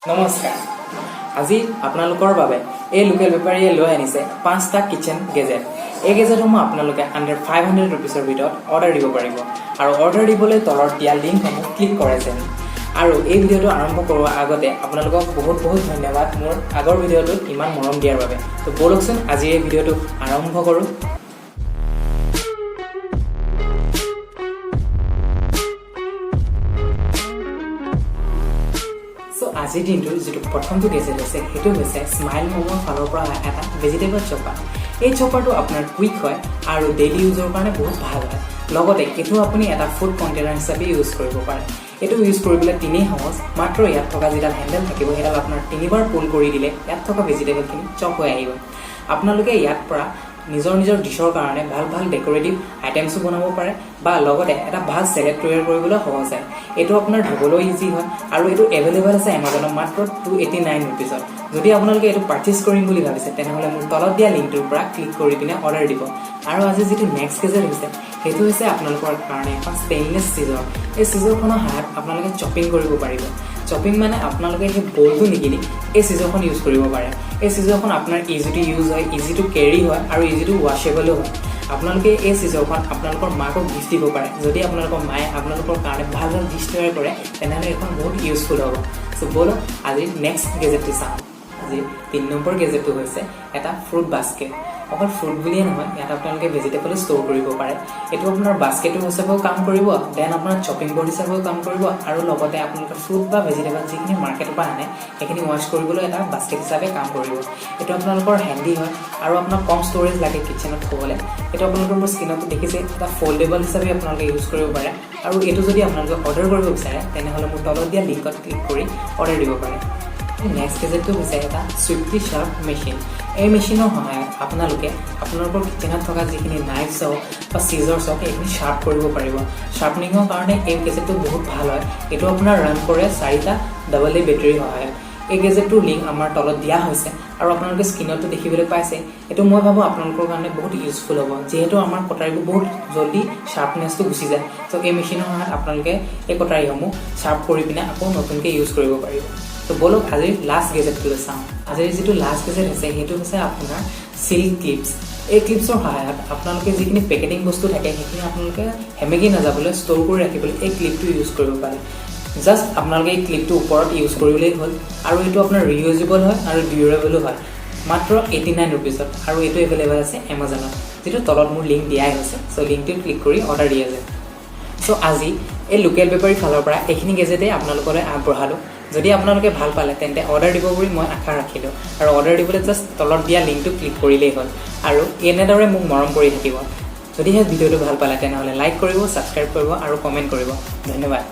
নমস্কাৰ আজি আপোনালোকৰ বাবে এই লোকেল বেপাৰীয়ে লৈ আনিছে 5টা কিচেন গেজেট এই গেজেটসমূহ আপোনালোকে আন্ডাৰ 500 रुपीसৰ ভিতৰত অৰ্ডাৰ দিব পাৰিব আৰু অৰ্ডাৰ দিবলৈ তলত দিয়া লিংকসমূহ ক্লিক কৰে যেন আৰু এই ভিডিঅটো আৰম্ভ কৰাৰ আগতে আপোনালোকক বহুত ধন্যবাদ মোৰ আগৰ ভিডিঅটোত ইমান মৰম দিয়াৰ বাবে তো বলকচোন আজি এই ভিডিঅটো আৰম্ভ কৰোঁ আজিৰ দিনটোৰ যেটো প্ৰথমটো গেজেট আছে হেতু হৈছে স্মাইল মোমৰ ফালৰ পৰা এটা ভেজিটেবল চপাৰ এই চপাৰটো আপোনাৰ কুইক হয় আৰু ডেইলি ইউজৰ কাৰণে বহুত ভাল হয় লগতে এটো আপুনি এটা ফুড কন্টেইনাৰ হিচাপে ইউজ কৰিব পাৰে এটো ইউজ কৰিবলৈ তিনেই সহজ মাত্ৰ ইয়াত থকা যেডাল হ্যান্ডেল থাকিব হেডাল আপোনাৰ তিনিবাৰ পুল কৰি দিলে ইয়াত থকা ভেজিটেবল খিনি চপ হৈ আহিব আপোনালোকে ইয়াত পৰা নিজৰ ডিশৰ কাৰণে ভাল ডেকোৰেটিভ আইটেমছ বনাব পাৰে বা লগতে এটা ভাল সেলেড তৈয়াৰ কৰিবলৈ সহজ হয় এটো আপোনাৰ ধবলৈ ইজি হয় আৰু এটো अवेलेबल আছে Amazon মাত্ৰ 289 रुपीसত যদি আপোনালোকে এটো পাৰচেজ কৰিম বুলি ভাবিছে তেনেহলে মোৰ তলত দিয়া লিংকটোৰ পৰা ক্লিক কৰি পিনে অৰ্ডাৰ দিব আৰু আজি যেটো নেক্সট গেজেট হৈছে হেতু হৈছে আপোনালোকৰ কাৰণে এখন ষ্টেইনলেছ সিজৰ এই সিজৰখনৰ সহায়ত আপোনালোকে চপিং কৰিব পাৰিব চপিং মানে আপোনালোকে এই বলটো নিকিনি এই সিজৰখন ইউজ কৰিব পাৰে এই সিজৰখন আপোনাৰ ইজি টু ইউজ হয় ইজি টু কেৰি হয় আৰু ইজি টু ওয়াশেবল হয় আপোনালোকে এই সিজৰখন আপোনালোকৰ মাকক গিফট দিব পাৰে যদি আপোনালোকৰ মায়ে আপোনালোকৰ কাৰণে ভাল ডিশ তৈয়াৰ কৰে তেনেহলে এখন বহুত ইউজফুল হ'ব সো বলো আজি নেক্সট গেজেটটো চাওঁ আজি 3 নম্বৰ গেজেটটো হৈছে এটা ফ্ৰুট বাস্কেট অকল ফ্ৰুট বুলিয়ে নহয় ইয়াত আপোনালোকে ভেজিটেবল ষ্ট'ৰ কৰিব পাৰে এটো আপোনাৰ বাস্কেটৰ হিচাপেও কাম কৰিব দেন আপোনাৰ চপিং বৰ্ড হিচাপেও কাম কৰিব আৰু লগতে আপোনালোকৰ ফ্ৰুট বা ভেজিটেবল যিখিনি মাৰ্কেটৰ পৰা আনে সেইখিনি ওয়াশ কৰিবলৈ এটা বাস্কেট হিচাপে কাম কৰিব এটো আপোনালোকৰ হ্যান্ডি হয় আৰু আপোনাৰ কম ষ্টৰেজ লাগে কিচেনত থবলৈ এটো আপোনালোকৰ মোৰ স্ক্ৰীনত দেখিছে এটা ফোল্ডেবল হিচাপে আপোনালোকে ইউজ কৰিব পাৰে আৰু এটো যদি আপোনালোকে অৰ্ডাৰ কৰিব বিচাৰে তেনেহলে মোৰ তলত দিয়া লিংকত ক্লিক কৰি অৰ্ডাৰ দিব পাৰে নেক্সট গেজেটটো হৈছে এটা সুইফটি শাৰ্প মেচিন এই মেচিনৰ সহায়ত আপোনালোকে আপোনালোকৰ কিচেনত থকা যিখিনি নাইফছ বা সিজাৰ্ছ এইখিনি শাৰ্প কৰিব পাৰিব শাৰ্পনিঙৰ কাৰণে এই গেজেটটো বহুত ভাল হয় এটো আপোনাৰ ৰান কৰে 4টা ডাবল এ বেটাৰী সহায়ত এই গেজেটটোৰ লিংক আমাৰ তলত দিয়া হৈছে আৰু আপোনালোকে স্ক্ৰীনতো দেখিবলৈ পাইছে এটো মই ভাবো আপোনালোকৰ কাৰণে বহুত ইউজফুল হ'ব যেহেতু আমাৰ কটাৰীবোৰ বহুত জলদি শাৰ্পনেছটো গুচি যায় তো এই মেচিনৰ সহায়ত আপোনালোকে এই কটাৰীসমূহ শাৰ্প কৰি পিনে আকৌ নতুনকৈ ইউজ কৰিব পাৰিব তো বলক আজি লাষ্ট গেজেটটো চাওঁ আজি যেটো লাষ্ট গেজেট আছে হেতু হৈছে আপোনাৰ সিল্ক ক্লিপছ এই ক্লিপছৰ সহায়ত আপোনালোকে যিখিনি পেকেটিং বস্তু থাকে সেইখিনি আপোনালোকে হেমেগি নাযাবলৈ ষ্ট'ৰ কৰি ৰাখিবলৈ এই ক্লিপটো ইউজ কৰিব পাৰে জাস্ট আপোনালোকে এই ক্লিপটো ওপৰত ইউজ কৰিলেই হ'ল আৰু এটো আপোনাৰ ৰিউজেবল হয় আৰু ডিউৰেবল হয় মাত্ৰ 89 रुपीसত আৰু এটো अवेलेबल আছে Amazonত যেটো তলত মোৰ লিংক দিয়াই হৈছে সো লিংকটো ক্লিক কৰি অৰ্ডাৰ দিয়া যায় সো আজি এই লোকেল বেপাৰী ফালৰ পৰা এইখিনি গেজেটে আপোনালোকলৈ আগবঢ়ালো যদি আপোনালোকে ভাল পালে তেন্তে অৰ্ডাৰ দিব বুলি মই আশা ৰাখিলো আৰু অৰ্ডাৰ দিবলৈ জাস্ট তলত দিয়া লিংকটো ক্লিক কৰিলেই হ'ল আৰু এনেদৰে মোক মৰম কৰি থাকিব যদি এই ভিডিঅটো ভাল পালে তেনেহলে লাইক কৰিব সাবস্ক্ৰাইব কৰিব আৰু কমেন্ট কৰিব ধন্যবাদ